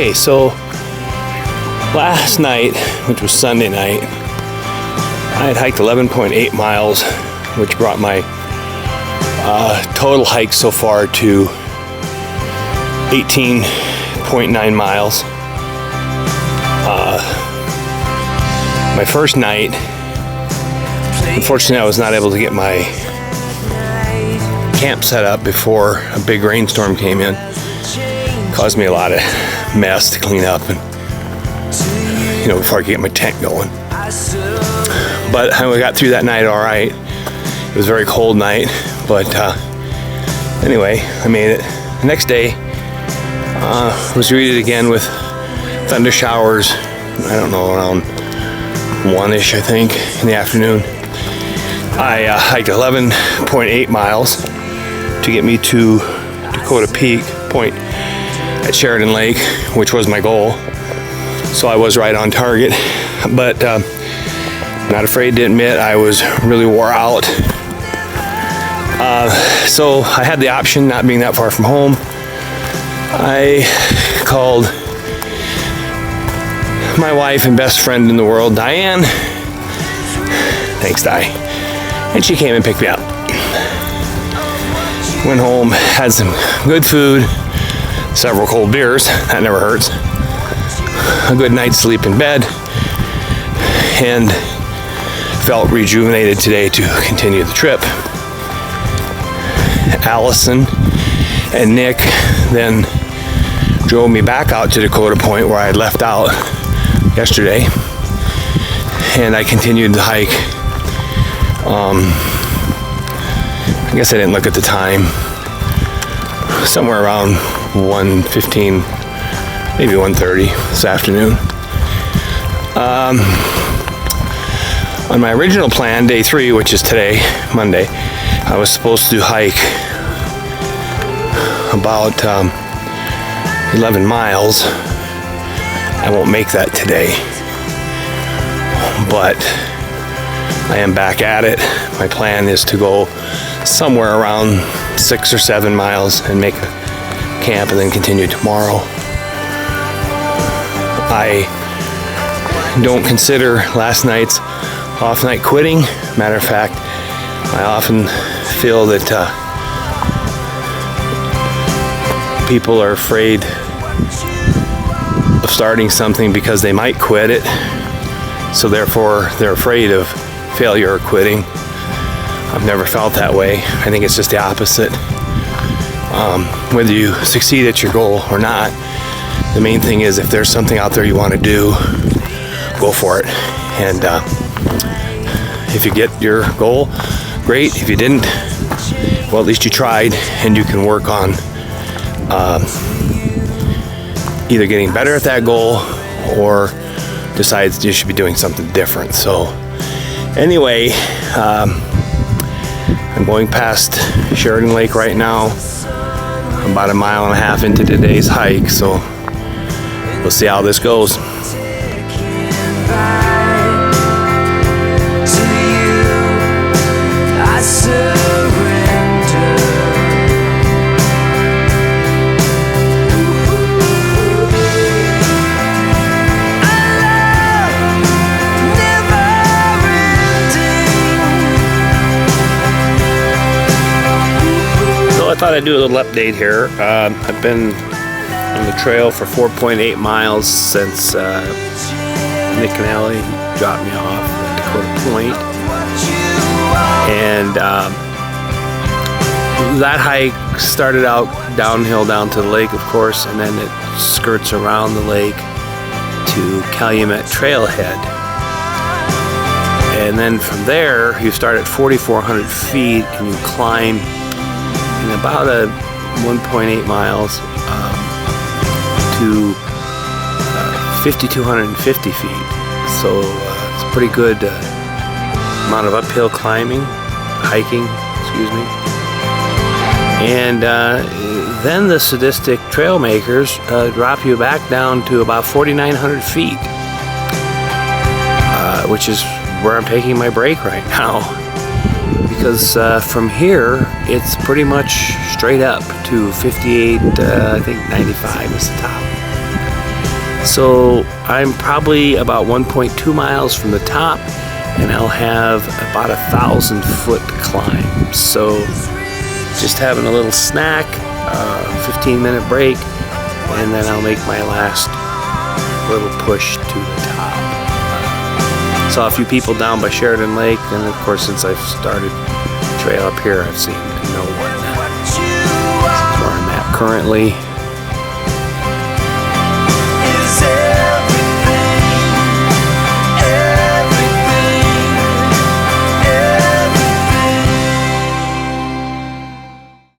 Okay, so last night, which was Sunday night, I had hiked 11.8 miles, which brought my total hike so far to 18.9 miles. My first night, unfortunately, I was not able to get my camp set up before a big rainstorm came in. Caused me a lot of mess to clean up and, before I could get my tent going. But I got through that night all right. It was a very cold night, but anyway, I made it. The next day was greeted again with thunder showers. I don't know, around 1-ish, I think, in the afternoon. I hiked 11.8 miles to get me to Dakota Peak Point at Sheridan Lake, which was my goal. So I was right on target, but not afraid to admit I was really wore out. So I had the option, not being that far from home. I called my wife and best friend in the world, Diane. Thanks, Di. And she came and picked me up. Went home, had some good food, several cold beers, that never hurts, a good night's sleep in bed, and felt rejuvenated today to continue the trip. Allison and Nick then drove me back out to Dakota Point, where I had left out yesterday, and I continued the hike. I guess I didn't look at the time. Somewhere around 1:15, maybe 1:30 this afternoon. On my original plan, day 3, which is today, Monday, I was supposed to hike about 11 miles. I won't make that today, but I am back at it. My plan is to go somewhere around 6 or 7 miles and make a camp and then continue tomorrow. I don't consider last night's off night quitting. Matter of fact, I often feel that people are afraid of starting something because they might quit it. So therefore, they're afraid of failure or quitting. I've never felt that way. I think it's just the opposite. Whether you succeed at your goal or not, the main thing is if there's something out there you want to do, go for it. And if you get your goal, great. If you didn't, well, at least you tried, and you can work on either getting better at that goal or decide you should be doing something different. So anyway, I'm going past Sheridan Lake right now. I'm about 1.5 miles into today's hike, so we'll see how this goes. I thought I'd do a little update here. I've been on the trail for 4.8 miles since Nick and Allie dropped me off at Dakota Point. And that hike started out downhill down to the lake, of course, and then it skirts around the lake to Calumet Trailhead. And then from there, you start at 4,400 feet and you climb in about 1.8 miles to 5,250 feet. So it's a pretty good amount of uphill hiking, excuse me. And then the sadistic trail makers drop you back down to about 4,900 feet, which is where I'm taking my break right now. Because from here, it's pretty much straight up to 58, I think 95 is the top. So I'm probably about 1.2 miles from the top, and I'll have about 1,000-foot climb. So just having a little snack, 15-minute break, and then I'll make my last little push to the top. Saw a few people down by Sheridan Lake, and of course since I've started the trail up here, I've seen no one. This is where I'm at currently.